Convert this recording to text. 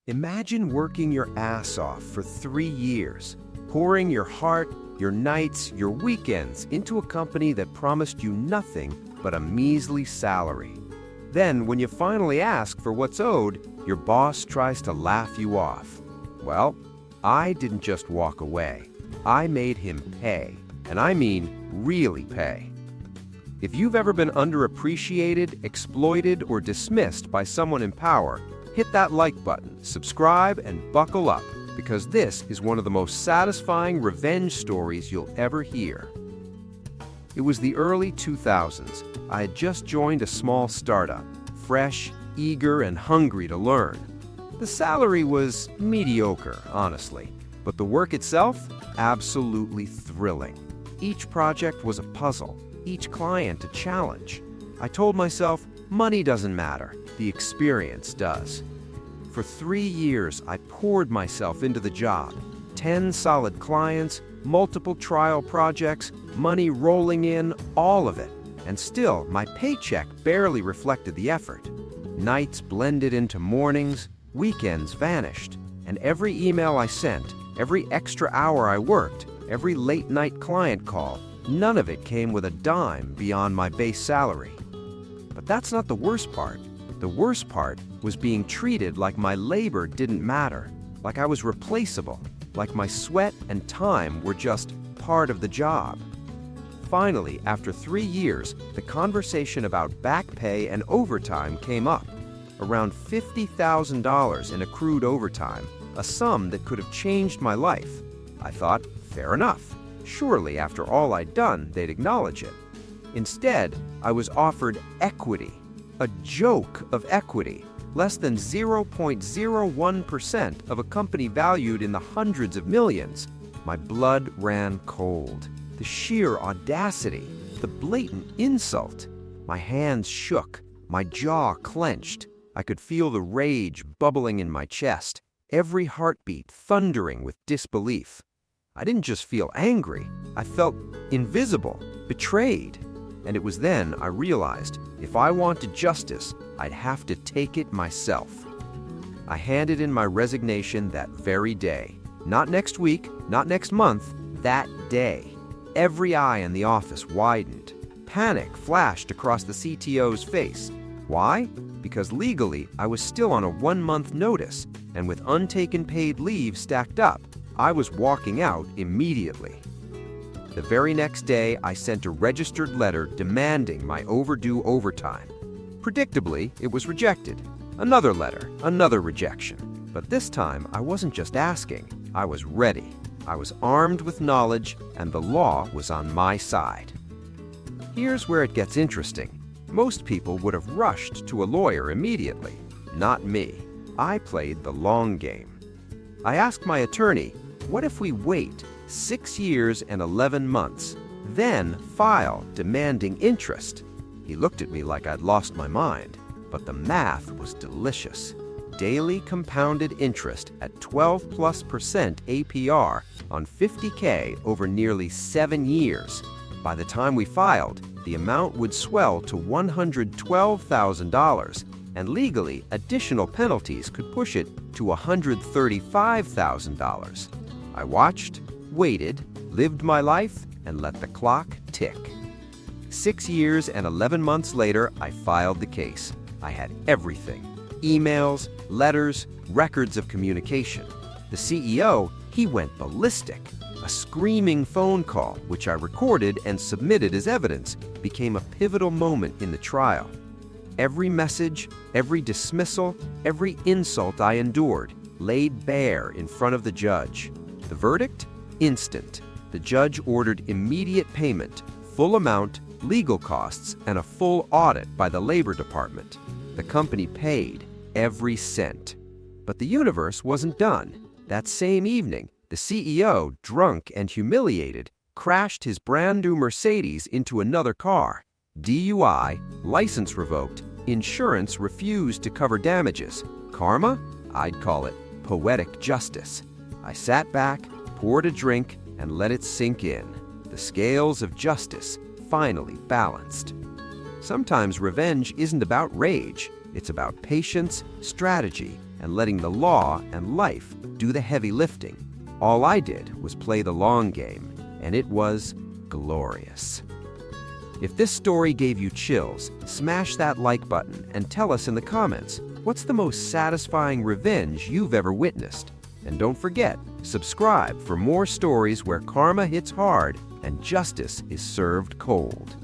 Imagine working your ass off for 3 years, pouring your heart, your nights, your weekends into a company that promised you nothing but a measly salary. Then, when you finally ask for what's owed, your boss tries to laugh you off. Well, I didn't just walk away. I made him pay, and I mean really pay. If you've ever been underappreciated, exploited, or dismissed by someone in power, hit that like button, subscribe, and buckle up, because this is one of the most satisfying revenge stories you'll ever hear. It was the early 2000s. I had just joined a small startup, fresh, eager, and hungry to learn. The salary was mediocre, honestly, but the work itself, absolutely thrilling. Each project was a puzzle, each client a challenge. I told myself, money doesn't matter, the experience does. For 3 years, I poured myself into the job. 10 solid clients, multiple trial projects, money rolling in, all of it. And still, my paycheck barely reflected the effort. Nights blended into mornings, weekends vanished, and every email I sent, every extra hour I worked, every late-night client call, none of it came with a dime beyond my base salary. But that's not the worst part. The worst part was being treated like my labor didn't matter, like I was replaceable, like my sweat and time were just part of the job. Finally, after 3 years, the conversation about back pay and overtime came up. Around $50,000 in accrued overtime, a sum that could have changed my life. I thought, fair enough. Surely, after all I'd done, they'd acknowledge it. Instead, I was offered equity. A joke of equity, less than 0.01% of a company valued in the hundreds of millions. My blood ran cold. The sheer audacity, the blatant insult. My hands shook, my jaw clenched. I could feel the rage bubbling in my chest, every heartbeat thundering with disbelief. I didn't just feel angry, I felt invisible, betrayed. And it was then I realized, if I wanted justice, I'd have to take it myself. I handed in my resignation that very day. Not next week, not next month, that day. Every eye in the office widened. Panic flashed across the CTO's face. Why? Because legally, I was still on a 1-month notice, and with untaken paid leave stacked up, I was walking out immediately. The very next day, I sent a registered letter demanding my overdue overtime. Predictably, it was rejected. Another letter, another rejection. But this time, I wasn't just asking, I was ready. I was armed with knowledge, and the law was on my side. Here's where it gets interesting. Most people would have rushed to a lawyer immediately. Not me. I played the long game. I asked my attorney, what if we wait 6 years and 11 months, then file demanding interest? He looked at me like I'd lost my mind, but the math was delicious. Daily compounded interest at 12+% APR on $50K over nearly 7 years. By the time we filed, the amount would swell to $112,000, and legally, additional penalties could push it to $135,000. I watched, waited, lived my life, and let the clock tick. 6 years and 11 months later, I filed the case. I had everything. Emails, letters, records of communication. The CEO, he went ballistic. A screaming phone call, which I recorded and submitted as evidence, became a pivotal moment in the trial. Every message, every dismissal, every insult I endured laid bare in front of the judge. The verdict? Instant. The judge ordered immediate payment, full amount, legal costs, and a full audit by the Labor Department. The company paid every cent. But the universe wasn't done. That same evening, the CEO, drunk and humiliated, crashed his brand-new Mercedes into another car. DUI, license revoked, insurance refused to cover damages. Karma? I'd call it poetic justice. I sat back, poured a drink, and let it sink in. The scales of justice finally balanced. Sometimes revenge isn't about rage. It's about patience, strategy, and letting the law and life do the heavy lifting. All I did was play the long game, and it was glorious. If this story gave you chills, smash that like button and tell us in the comments, what's the most satisfying revenge you've ever witnessed? And don't forget, subscribe for more stories where karma hits hard and justice is served cold.